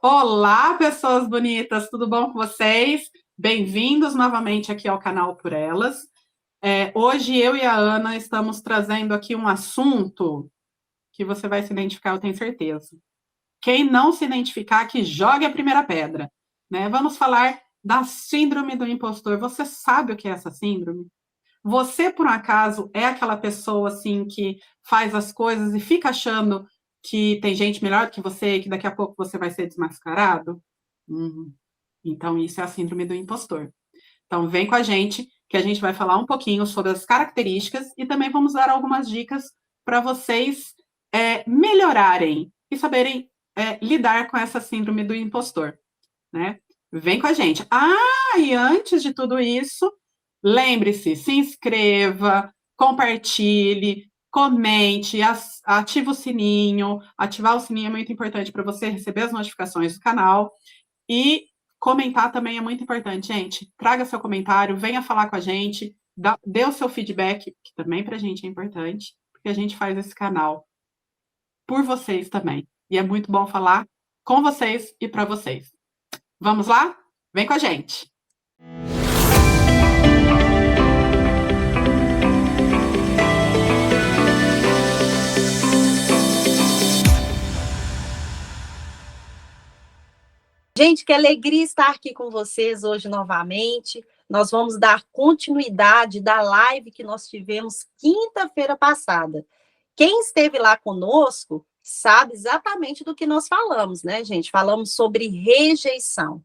Olá, pessoas bonitas, tudo bom com vocês? Bem-vindos novamente aqui ao canal Por Elas. Hoje eu e a Ana estamos trazendo aqui um assunto que você vai se identificar, eu tenho certeza. Quem não se identificar, que jogue a primeira pedra, né? Vamos falar da síndrome do impostor. Você sabe o que é essa síndrome? Você, por um acaso, é aquela pessoa assim que faz as coisas e fica achando que tem gente melhor que você e que daqui a pouco você vai ser desmascarado? Uhum. Então, isso é a síndrome do impostor. Então, vem com a gente, que a gente vai falar um pouquinho sobre as características e também vamos dar algumas dicas para vocês melhorarem e saberem lidar com essa síndrome do impostor, né? Vem com a gente. E antes de tudo isso, lembre-se, se inscreva, compartilhe, comente, ative o sininho. Ativar o sininho é muito importante para você receber as notificações do canal. E comentar também é muito importante, gente. Traga seu comentário, venha falar com a gente, dê o seu feedback, que também para a gente é importante, porque a gente faz esse canal por vocês também. E é muito bom falar com vocês e para vocês. Vamos lá? Vem com a gente! Gente, que alegria estar aqui com vocês hoje novamente. Nós vamos dar continuidade da live que nós tivemos quinta-feira passada. Quem esteve lá conosco sabe exatamente do que nós falamos, né, gente? Falamos sobre rejeição.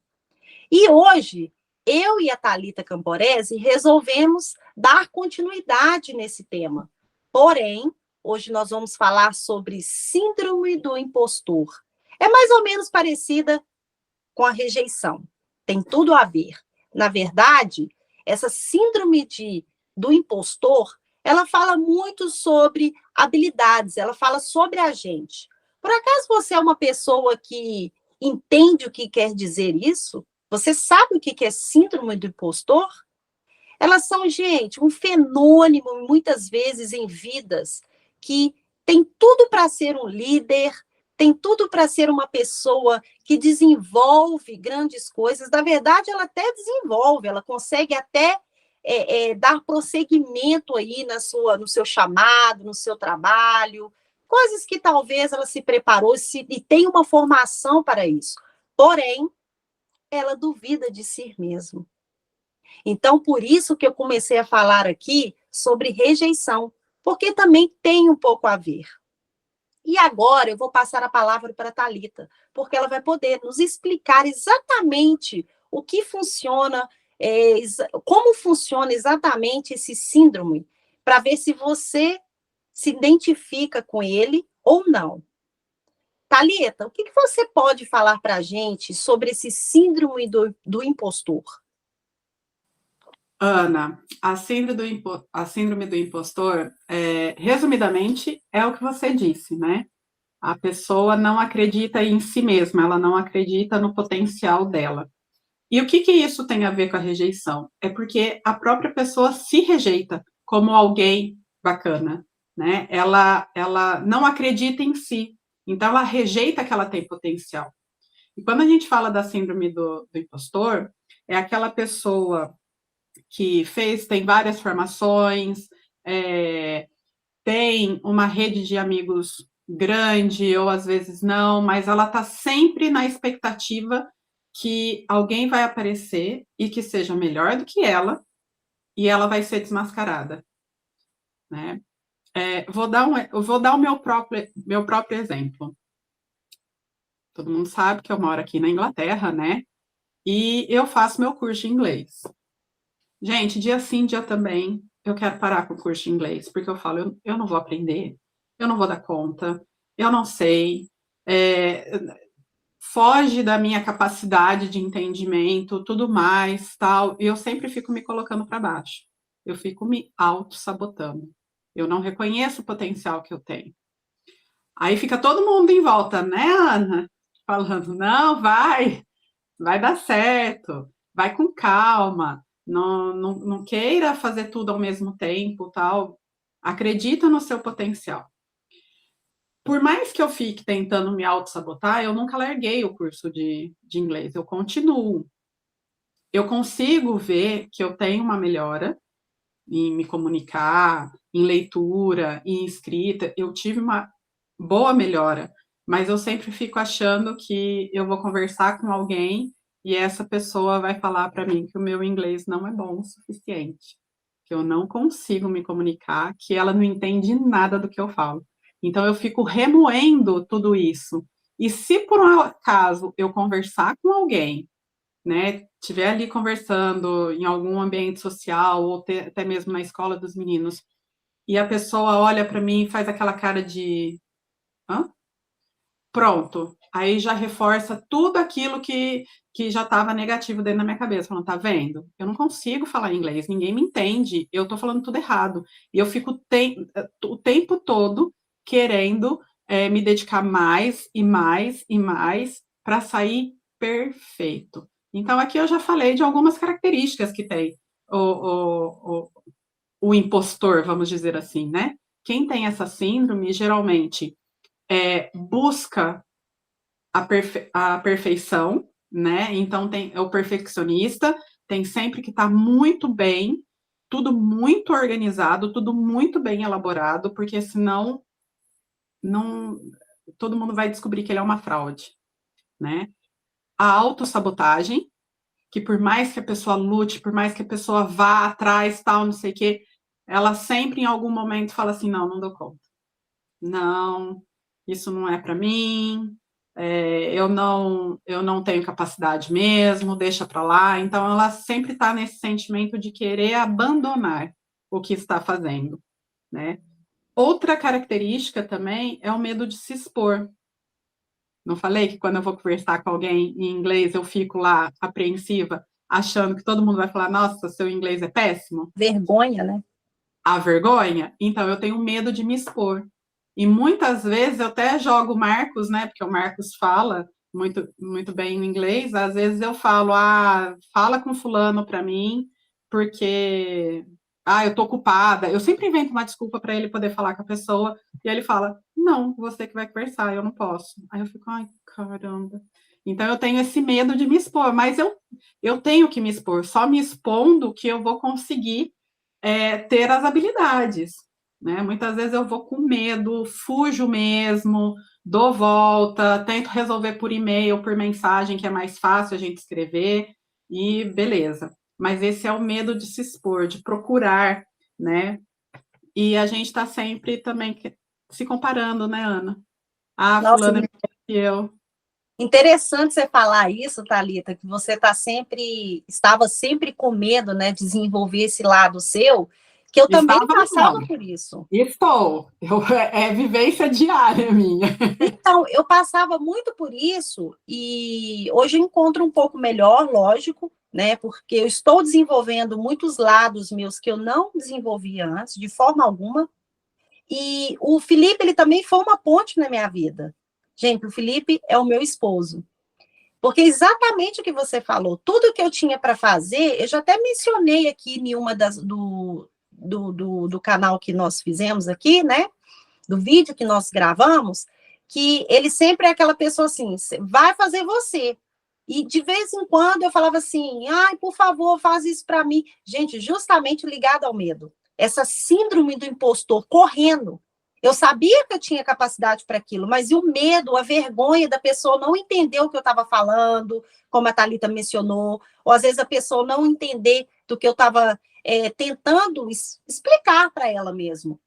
E hoje, eu e a Thalita Camporese resolvemos dar continuidade nesse tema. Porém, hoje nós vamos falar sobre síndrome do impostor. É mais ou menos parecida com a rejeição. Tem tudo a ver. Na verdade, essa síndrome do impostor, ela fala muito sobre habilidades, ela fala sobre a gente. Por acaso você é uma pessoa que entende o que quer dizer isso? Você sabe o que é síndrome do impostor? Elas são, gente, um fenômeno, muitas vezes, em vidas que tem tudo para ser um líder, tem tudo para ser uma pessoa que desenvolve grandes coisas. Na verdade, ela até desenvolve, ela consegue até dar prosseguimento aí no seu chamado, no seu trabalho, coisas que talvez ela se preparou e tem uma formação para isso. Porém, ela duvida de si mesma. Então, por isso que eu comecei a falar aqui sobre rejeição, porque também tem um pouco a ver. E agora eu vou passar a palavra para a Thalita, porque ela vai poder nos explicar exatamente o que funciona, como funciona exatamente esse síndrome, para ver se você se identifica com ele ou não. Thalita, o que você pode falar para a gente sobre esse síndrome do impostor? Ana, a síndrome do impostor, resumidamente, é o que você disse, né? A pessoa não acredita em si mesma, ela não acredita no potencial dela. E o que que isso tem a ver com a rejeição? É porque a própria pessoa se rejeita como alguém bacana, né? Ela não acredita em si, então ela rejeita que ela tem potencial. E quando a gente fala da síndrome do impostor, é aquela pessoa que tem várias formações, tem uma rede de amigos grande, ou às vezes não, mas ela está sempre na expectativa que alguém vai aparecer e que seja melhor do que ela, e ela vai ser desmascarada, né? Vou dar o meu próprio exemplo. Todo mundo sabe que eu moro aqui na Inglaterra, né? E eu faço meu curso de inglês. Gente, dia sim, dia também, eu quero parar com o curso de inglês, porque eu falo, eu não vou aprender, eu não vou dar conta, eu não sei, é, foge da minha capacidade de entendimento, tudo mais, tal, e eu sempre fico me colocando para baixo. Eu fico me auto-sabotando. Eu não reconheço o potencial que eu tenho. Aí fica todo mundo em volta, né, Ana? Falando, não, vai dar certo, vai com calma, não queira fazer tudo ao mesmo tempo, tal. Acredita no seu potencial. por mais que eu fique tentando me auto-sabotar, eu nunca larguei o curso de inglês, eu continuo. Eu consigo ver que eu tenho uma melhora em me comunicar, em leitura, em escrita, eu tive uma boa melhora, mas eu sempre fico achando que eu vou conversar com alguém e essa pessoa vai falar para mim que o meu inglês não é bom o suficiente, que eu não consigo me comunicar, que ela não entende nada do que eu falo. Então eu fico remoendo tudo isso. E se por um acaso eu conversar com alguém, né, estiver ali conversando em algum ambiente social ou até mesmo na escola dos meninos, e a pessoa olha para mim e faz aquela cara de hã? Pronto, aí já reforça tudo aquilo que já estava negativo dentro da minha cabeça, falando, tá vendo? Eu não consigo falar inglês, ninguém me entende, eu tô falando tudo errado. E eu fico o tempo todo querendo me dedicar mais e mais e mais para sair perfeito. Então, aqui eu já falei de algumas características que tem o impostor, vamos dizer assim, né? Quem tem essa síndrome, geralmente, busca a perfeição, né? Então é o perfeccionista, tem sempre que estar muito bem, tudo muito organizado, tudo muito bem elaborado, porque senão não, todo mundo vai descobrir que ele é uma fraude, né? A autossabotagem, que por mais que a pessoa lute, por mais que a pessoa vá atrás, tal, não sei o quê, ela sempre em algum momento fala assim, não, não dou conta. Não, isso não é para mim, eu não tenho capacidade mesmo, deixa para lá. Então, ela sempre está nesse sentimento de querer abandonar o que está fazendo, né? Outra característica também é o medo de se expor. Não falei que quando eu vou conversar com alguém em inglês, eu fico lá apreensiva, achando que todo mundo vai falar, nossa, seu inglês é péssimo? Vergonha, né? A vergonha? Então, eu tenho medo de me expor. E muitas vezes eu até jogo o Marcos, né? Porque o Marcos fala muito, muito bem o inglês. Às vezes eu falo, fala com fulano para mim, porque eu tô ocupada. Eu sempre invento uma desculpa para ele poder falar com a pessoa. E ele fala, não, você que vai conversar, eu não posso. Aí eu fico, ai, caramba. Então eu tenho esse medo de me expor, mas eu tenho que me expor. Só me expondo que eu vou conseguir ter as habilidades, né? Muitas vezes eu vou com medo, fujo mesmo, dou volta, tento resolver por e-mail, por mensagem, que é mais fácil a gente escrever, e beleza. Mas esse é o medo de se expor, de procurar, né? E a gente está sempre também se comparando, né, Ana? Nossa, Fulana é melhor que eu. interessante você falar isso, Thalita, que você estava sempre com medo, né, de desenvolver esse lado seu, que eu também Estava, passava não. por isso. Estou. É vivência diária minha. Então, eu passava muito por isso e hoje eu encontro um pouco melhor, lógico, né, porque eu estou desenvolvendo muitos lados meus que eu não desenvolvia antes, de forma alguma. E o Felipe, ele também foi uma ponte na minha vida. Gente, o Felipe é o meu esposo. Porque exatamente o que você falou, tudo que eu tinha para fazer, eu já até mencionei aqui em uma do canal que nós fizemos aqui, né? Do vídeo que nós gravamos, que ele sempre é aquela pessoa assim, vai fazer você. E de vez em quando eu falava assim, ai, por favor, faz isso para mim. Gente, justamente ligado ao medo. Essa síndrome do impostor correndo. Eu sabia que eu tinha capacidade para aquilo, mas e o medo, a vergonha da pessoa não entender o que eu estava falando, como a Thalita mencionou, ou às vezes a pessoa não entender do que eu estava tentando explicar para ela mesmo.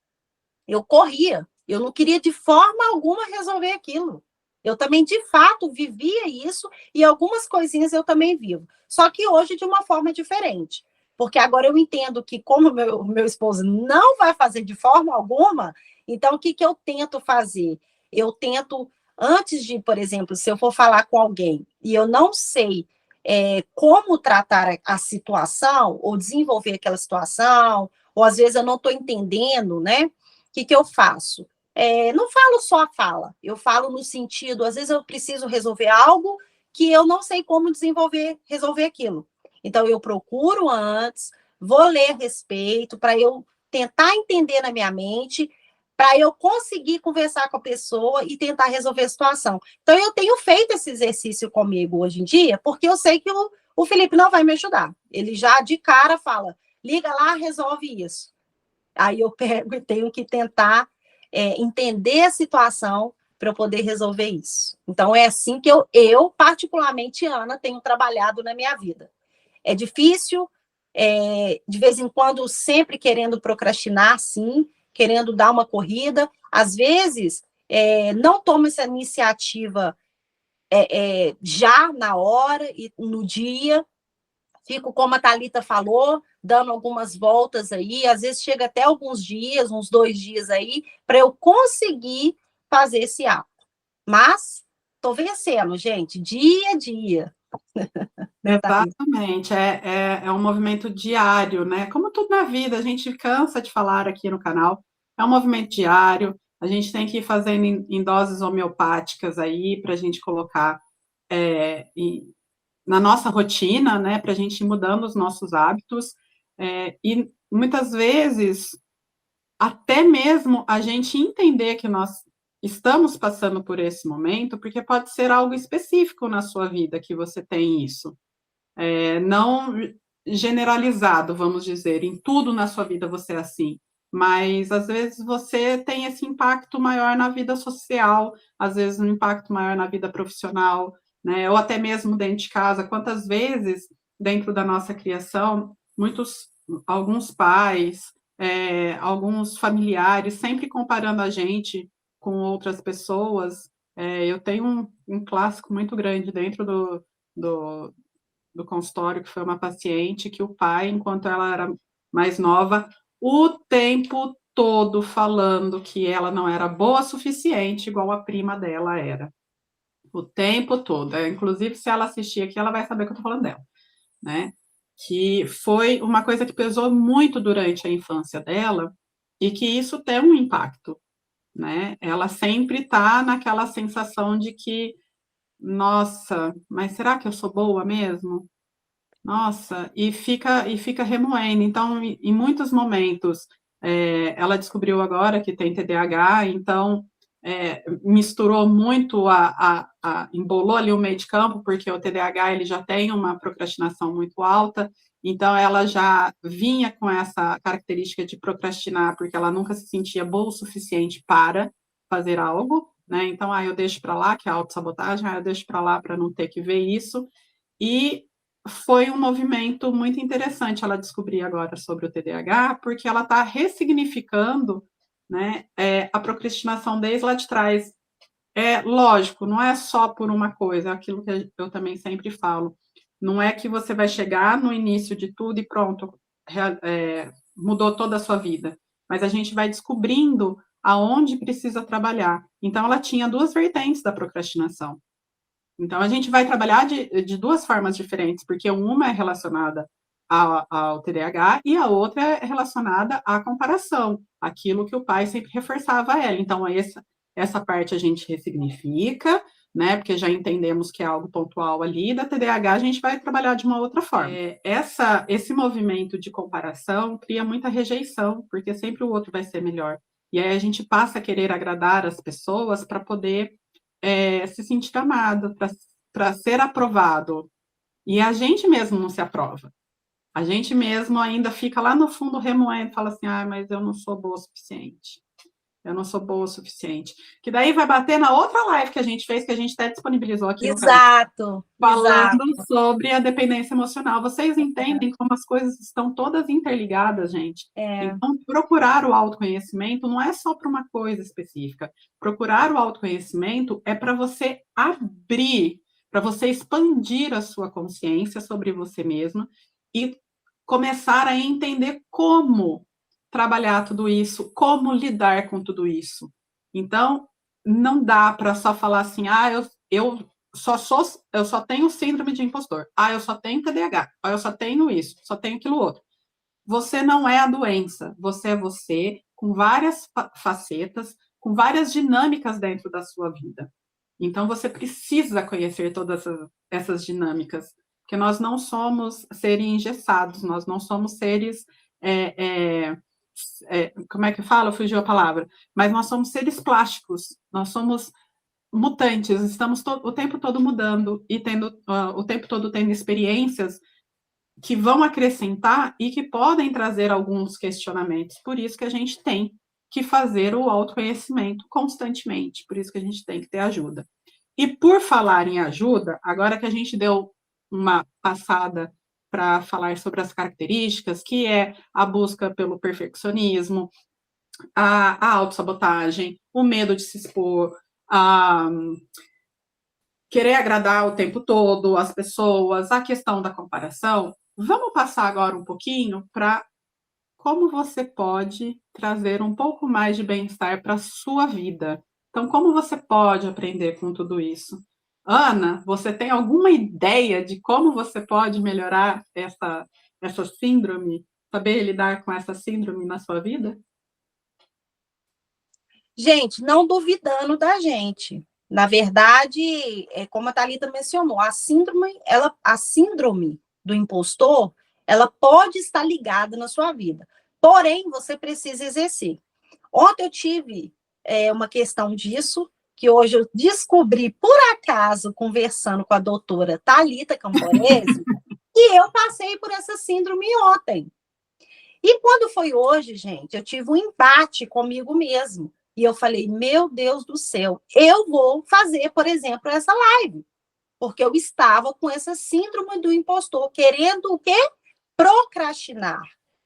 Eu corria, eu não queria de forma alguma resolver aquilo. Eu também, de fato, vivia isso e algumas coisinhas eu também vivo. Só que hoje de uma forma diferente. Porque agora eu entendo que, como meu esposo não vai fazer de forma alguma, então o que eu tento fazer? Eu tento, antes de, por exemplo, se eu for falar com alguém e eu não sei como tratar a situação, ou desenvolver aquela situação, ou às vezes eu não estou entendendo, né? Que eu faço? Não falo só a fala, eu falo no sentido, às vezes eu preciso resolver algo que eu não sei como resolver aquilo. Então, eu procuro antes, vou ler a respeito, para eu tentar entender na minha mente, para eu conseguir conversar com a pessoa e tentar resolver a situação. Então, eu tenho feito esse exercício comigo hoje em dia, porque eu sei que o Felipe não vai me ajudar. Ele já de cara fala, liga lá, resolve isso. Aí eu pego e tenho que tentar entender a situação para eu poder resolver isso. Então, é assim que eu, particularmente, Ana, tenho trabalhado na minha vida. É difícil, de vez em quando, sempre querendo procrastinar, sim, querendo dar uma corrida. Às vezes, não tomo essa iniciativa já na hora e no dia, fico, como a Thalita falou, dando algumas voltas aí, às vezes chega até alguns dias, uns 2 dias aí, para eu conseguir fazer esse ato. Mas estou vencendo, gente, dia a dia. Né, Thalita? Exatamente, é um movimento diário, né? Como tudo na vida, a gente cansa de falar aqui no canal, é um movimento diário, a gente tem que ir fazendo em doses homeopáticas aí, para a gente colocar na nossa rotina, né? Para a gente ir mudando os nossos hábitos, e muitas vezes, até mesmo a gente entender que nós estamos passando por esse momento, porque pode ser algo específico na sua vida que você tem isso. Não generalizado, vamos dizer, em tudo na sua vida você é assim, mas às vezes você tem esse impacto maior na vida social, às vezes um impacto maior na vida profissional, né? Ou até mesmo dentro de casa. Quantas vezes, dentro da nossa criação, alguns pais, alguns familiares, sempre comparando a gente com outras pessoas. Eu tenho um clássico muito grande dentro do consultório, que foi uma paciente que o pai, enquanto ela era mais nova, o tempo todo falando que ela não era boa o suficiente, igual a prima dela era. O tempo todo. Inclusive, se ela assistir aqui, ela vai saber que eu estou falando dela, né? Que foi uma coisa que pesou muito durante a infância dela e que isso tem um impacto, né? Ela sempre está naquela sensação de que, nossa, mas será que eu sou boa mesmo? Nossa, e fica remoendo. Então, em muitos momentos, ela descobriu agora que tem TDAH, então misturou muito, embolou ali o meio de campo, porque o TDAH ele já tem uma procrastinação muito alta, então ela já vinha com essa característica de procrastinar, porque ela nunca se sentia boa o suficiente para fazer algo, né? Então, eu deixo para lá, que é a autossabotagem, eu deixo para lá para não ter que ver isso. E foi um movimento muito interessante ela descobrir agora sobre o TDAH, porque ela está ressignificando, né, a procrastinação desde lá de trás. Lógico, não é só por uma coisa, é aquilo que eu também sempre falo. Não é que você vai chegar no início de tudo e pronto, mudou toda a sua vida. Mas a gente vai descobrindo aonde precisa trabalhar. Então, ela tinha 2 vertentes da procrastinação. Então, a gente vai trabalhar de 2 formas diferentes, porque uma é relacionada ao TDAH e a outra é relacionada à comparação, aquilo que o pai sempre reforçava a ela. Então, essa parte a gente ressignifica, né, porque já entendemos que é algo pontual ali, da TDAH a gente vai trabalhar de uma outra forma. Esse movimento de comparação cria muita rejeição, porque sempre o outro vai ser melhor. E aí a gente passa a querer agradar as pessoas para poder se sentir amado, para ser aprovado. E a gente mesmo não se aprova. A gente mesmo ainda fica lá no fundo remoendo, fala assim, mas eu não sou boa o suficiente. Eu não sou boa o suficiente. Que daí vai bater na outra live que a gente fez, que a gente até disponibilizou aqui no canal, falando sobre a dependência emocional. Vocês entendem como as coisas estão todas interligadas, gente? Então, procurar o autoconhecimento não é só para uma coisa específica. Procurar o autoconhecimento é para você abrir, para você expandir a sua consciência sobre você mesma e começar a entender como trabalhar tudo isso, como lidar com tudo isso. Então, não dá para só falar assim, eu só tenho síndrome de impostor, eu só tenho TDAH, eu só tenho isso, só tenho aquilo outro. Você não é a doença, você é você, com várias facetas, com várias dinâmicas dentro da sua vida. Então, você precisa conhecer todas essas dinâmicas, porque nós não somos seres engessados, nós não somos seres como é que fala? Fugiu a palavra. Mas nós somos seres plásticos, nós somos mutantes, estamos o tempo todo mudando e tendo o tempo todo tendo experiências que vão acrescentar e que podem trazer alguns questionamentos. Por isso que a gente tem que fazer o autoconhecimento constantemente, por isso que a gente tem que ter ajuda. E por falar em ajuda, agora que a gente deu uma passada para falar sobre as características, que é a busca pelo perfeccionismo, a autossabotagem, o medo de se expor, a querer agradar o tempo todo as pessoas, a questão da comparação, vamos passar agora um pouquinho para como você pode trazer um pouco mais de bem-estar para a sua vida. Então, como você pode aprender com tudo isso? Ana, você tem alguma ideia de como você pode melhorar essa síndrome, saber lidar com essa síndrome na sua vida? Gente, não duvidando da gente. Na verdade, como a Thalita mencionou, a síndrome do impostor, ela pode estar ligada na sua vida. Porém, você precisa exercer. Ontem eu tive uma questão disso, que hoje eu descobri, por acaso, conversando com a doutora Thalita Camporese, e eu passei por essa síndrome ontem. E quando foi hoje, gente, eu tive um embate comigo mesmo. E eu falei, meu Deus do céu, eu vou fazer, por exemplo, essa live. Porque eu estava com essa síndrome do impostor, querendo o quê? Procrastinar.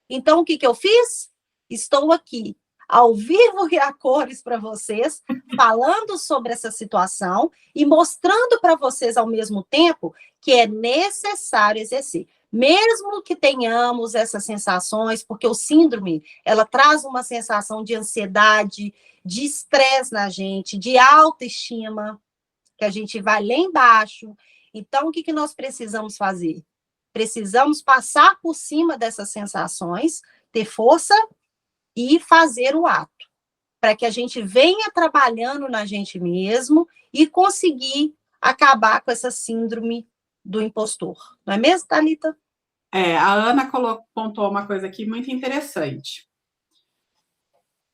Então, o que eu fiz? Estou aqui, ao vivo e a cores para vocês, falando sobre essa situação e mostrando para vocês, ao mesmo tempo, que é necessário exercer. Mesmo que tenhamos essas sensações, porque o síndrome, ela traz uma sensação de ansiedade, de estresse na gente, de autoestima, que a gente vai lá embaixo. Então, o que nós precisamos fazer? Precisamos passar por cima dessas sensações, ter força e fazer o ato, para que a gente venha trabalhando na gente mesmo e conseguir acabar com essa síndrome do impostor. Não é mesmo, Thalita? A Ana pontuou uma coisa aqui muito interessante.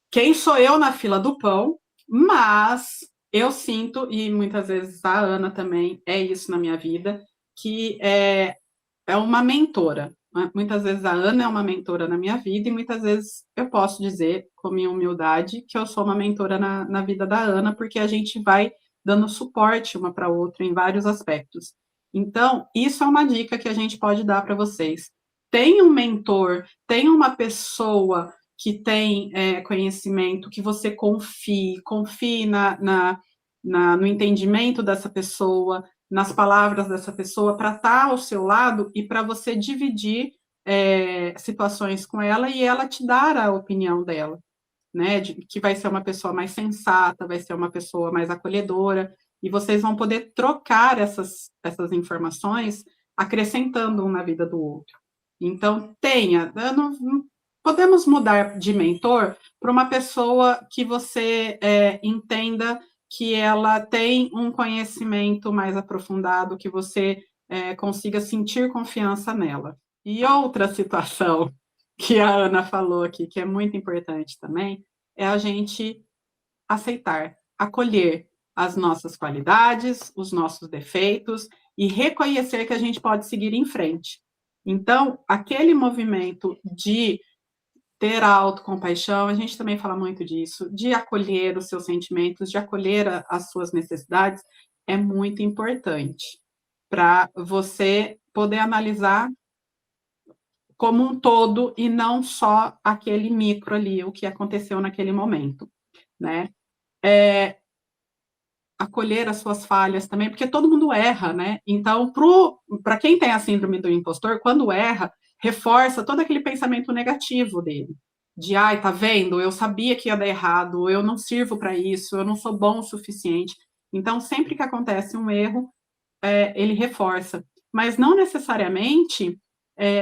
Quem sou eu na fila do pão, mas eu sinto, e muitas vezes a Ana também é isso na minha vida, que é uma mentora. Muitas vezes a Ana é uma mentora na minha vida e muitas vezes eu posso dizer, com minha humildade, que eu sou uma mentora na vida da Ana, porque a gente vai dando suporte uma para a outra em vários aspectos. Então, isso é uma dica que a gente pode dar para vocês. Tem um mentor, tem uma pessoa que tem conhecimento, que você confie no entendimento dessa pessoa, nas palavras dessa pessoa, para estar ao seu lado e para você dividir situações com ela e ela te dar a opinião dela, né? Que vai ser uma pessoa mais sensata, vai ser uma pessoa mais acolhedora, e vocês vão poder trocar essas informações, acrescentando um na vida do outro. Então, podemos mudar de mentor para uma pessoa que você entenda que ela tem um conhecimento mais aprofundado, que você consiga sentir confiança nela. E outra situação que a Ana falou aqui, que é muito importante também, é a gente aceitar, acolher as nossas qualidades, os nossos defeitos e reconhecer que a gente pode seguir em frente. Então, aquele movimento de ter a autocompaixão, a gente também fala muito disso, de acolher os seus sentimentos, de acolher as suas necessidades, é muito importante para você poder analisar como um todo e não só aquele micro ali, o que aconteceu naquele momento, né? Acolher as suas falhas também, porque todo mundo erra, né? Então, para quem tem a síndrome do impostor, quando erra, reforça todo aquele pensamento negativo dele. De, ai, tá vendo? Eu sabia que ia dar errado, eu não sirvo para isso, eu não sou bom o suficiente. Então, sempre que acontece um erro, ele reforça. Mas não necessariamente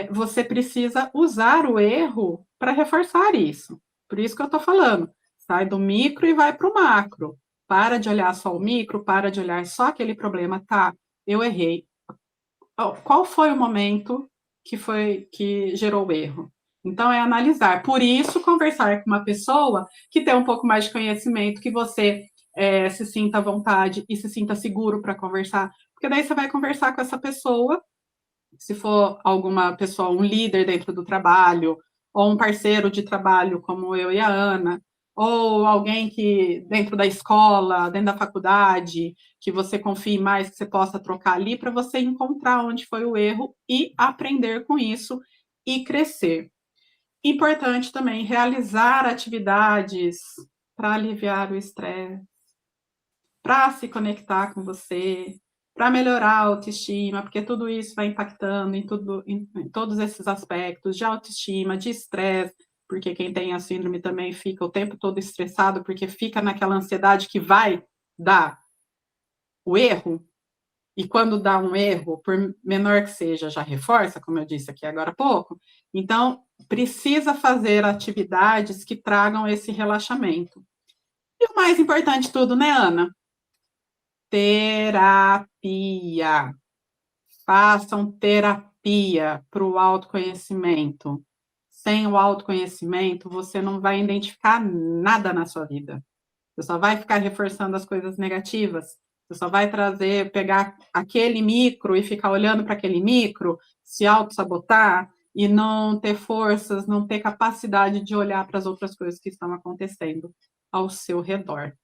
você precisa usar o erro para reforçar isso. Por isso que eu estou falando. Sai do micro e vai para o macro. Para de olhar só o micro, para de olhar só aquele problema. Tá, eu errei. Qual foi o momento que gerou o erro? Então, é analisar. Por isso, conversar com uma pessoa que tem um pouco mais de conhecimento, que você se sinta à vontade e se sinta seguro para conversar. Porque daí você vai conversar com essa pessoa, se for alguma pessoa, um líder dentro do trabalho, ou um parceiro de trabalho, como eu e a Ana, ou alguém que dentro da escola, dentro da faculdade, que você confie mais, que você possa trocar ali, para você encontrar onde foi o erro e aprender com isso e crescer. Importante também realizar atividades para aliviar o estresse, para se conectar com você, para melhorar a autoestima, porque tudo isso vai impactando em todos esses aspectos de autoestima, de estresse, porque quem tem a síndrome também fica o tempo todo estressado, porque fica naquela ansiedade que vai dar o erro, e quando dá um erro, por menor que seja, já reforça, como eu disse aqui agora há pouco. Então, precisa fazer atividades que tragam esse relaxamento. E o mais importante de tudo, né, Ana? Terapia. Façam terapia para o autoconhecimento. Sem o autoconhecimento, você não vai identificar nada na sua vida. Você só vai ficar reforçando as coisas negativas. Você só vai pegar aquele micro e ficar olhando para aquele micro, se auto-sabotar e não ter forças, não ter capacidade de olhar para as outras coisas que estão acontecendo ao seu redor.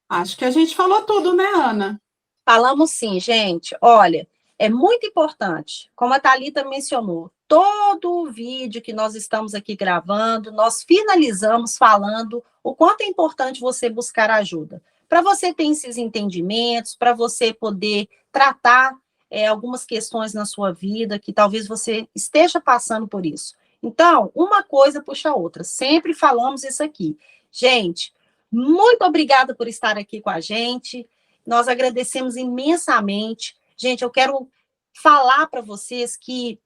Acho que a gente falou tudo, né, Ana? Falamos sim, gente. Olha, é muito importante, como a Thalita mencionou, todo o vídeo que nós estamos aqui gravando, nós finalizamos falando o quanto é importante você buscar ajuda. Para você ter esses entendimentos, para você poder tratar algumas questões na sua vida que talvez você esteja passando por isso. Então, uma coisa puxa a outra. Sempre falamos isso aqui. Gente, muito obrigada por estar aqui com a gente. Nós agradecemos imensamente. Gente, eu quero falar para vocês que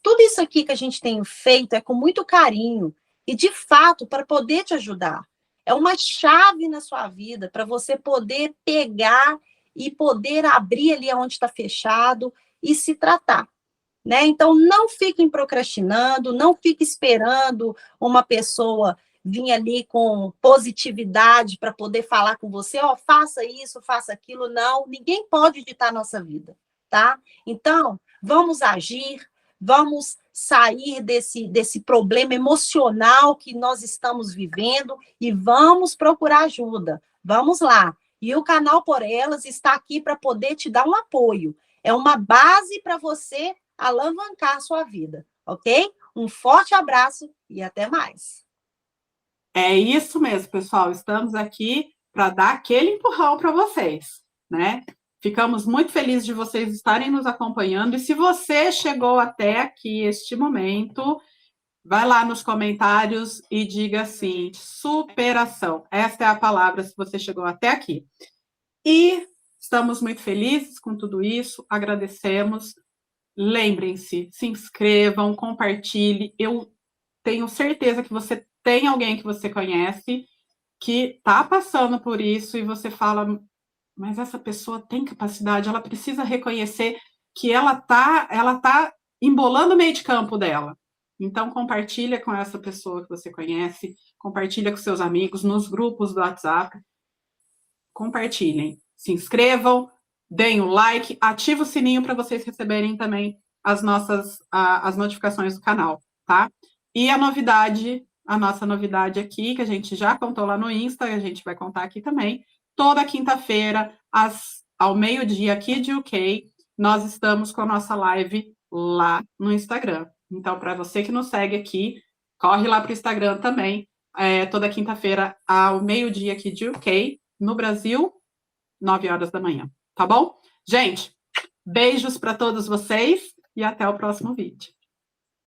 tudo isso aqui que a gente tem feito é com muito carinho e, de fato, para poder te ajudar. É uma chave na sua vida para você poder pegar e poder abrir ali onde está fechado e se tratar. Né? Então, não fiquem procrastinando, não fiquem esperando uma pessoa vir ali com positividade para poder falar com você, ó, faça isso, faça aquilo. Não, ninguém pode ditar a nossa vida, tá? Então, vamos agir, vamos sair desse problema emocional que nós estamos vivendo e vamos procurar ajuda. Vamos lá. E o canal Por Elas está aqui para poder te dar um apoio. É uma base para você alavancar a sua vida, ok? Um forte abraço e até mais. É isso mesmo, pessoal. Estamos aqui para dar aquele empurrão para vocês, né? Ficamos muito felizes de vocês estarem nos acompanhando. E se você chegou até aqui este momento, vai lá nos comentários e diga assim: superação. Esta é a palavra se você chegou até aqui. E estamos muito felizes com tudo isso, agradecemos. Lembrem-se, se inscrevam, compartilhe. Eu tenho certeza que você tem alguém que você conhece que está passando por isso e você fala, mas essa pessoa tem capacidade, ela precisa reconhecer que ela tá embolando o meio de campo dela. Então, compartilha com essa pessoa que você conhece, compartilha com seus amigos, nos grupos do WhatsApp. Compartilhem, se inscrevam, deem o like, ative o sininho para vocês receberem também as notificações do canal, tá? E a nossa novidade aqui, que a gente já contou lá no Insta, a gente vai contar aqui também, toda quinta-feira, ao meio-dia aqui de UK, nós estamos com a nossa live lá no Instagram. Então, para você que nos segue aqui, corre lá para o Instagram também, toda quinta-feira, ao meio-dia aqui de UK, no Brasil, 9 horas da manhã, tá bom? Gente, beijos para todos vocês e até o próximo vídeo.